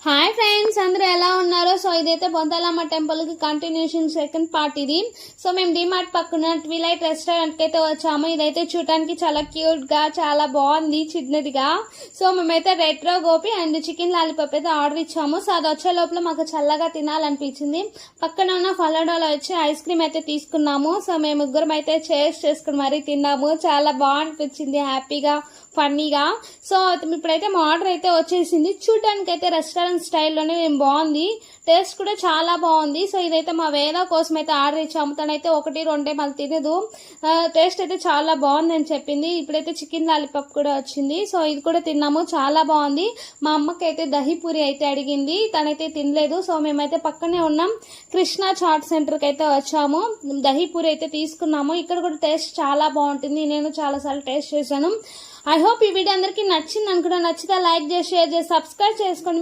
Hi friends, అందరూ ఎలా ఉన్నారో? సో ఇదైతే బొంతాలమ్మ టెంపుల్ కి కంటిన్యూషన్ సెకండ్ పార్ట్ ఇది. సో మేము డిమార్ట్ పక్కన ట్విలైట్ రెస్టారెంట్ కి అయితే వచ్చాము. ఇదైతే చూడటానికి చాలా క్యూట్ గా చాలా బాగుంది, చిన్నదిగా. సో మేమైతే retro Gopi and chicken lollipop అయితే ఆర్డర్ ఇచ్చాము. సో అది వచ్చే లోపల మాకు చల్లగా తినాలనిపించింది. పక్కన ఉన్న ఫలాడోలో వచ్చి ఐస్ క్రీమ్ అయితే తీసుకున్నాము. సో మేము ముగ్గురం అయితే చేసుకుని మరీ తిన్నాము. చాలా బాగునిపించింది, హ్యాపీగా ఫన్నీగా. సో ఇప్పుడైతే మా ఆర్డర్ అయితే వచ్చేసింది. చూడటానికి అయితే రెస్టారెంట్ స్టైల్లోనే బాగుంది, టేస్ట్ కూడా చాలా బాగుంది. సో ఇదైతే మా వేద కోసం అయితే ఆర్డర్ ఇచ్చాము. తనైతే 1-2 మళ్ళీ తినదు. టేస్ట్ అయితే చాలా బాగుంది అని చెప్పింది. ఇప్పుడైతే చికెన్ లాలీపాప్ కూడా వచ్చింది. సో ఇది కూడా తిన్నాము, చాలా బాగుంది. మా అమ్మకి అయితే దహీపూరి అయితే అడిగింది, తనైతే తినలేదు. సో మేమైతే పక్కనే ఉన్నాం కృష్ణ చాట్ సెంటర్కి అయితే వచ్చాము. దహీపూరి అయితే తీసుకున్నాము. ఇక్కడ కూడా టేస్ట్ చాలా బాగుంటుంది, నేను చాలాసార్లు టేస్ట్ చేశాను. ఐ హోప్ ఈ వీడియో అందరికీ నచ్చింది అనుకుంటా. నచ్చితే లైక్ చేసి, షేర్ చేసి, సబ్స్క్రైబ్ చేసుకోండి.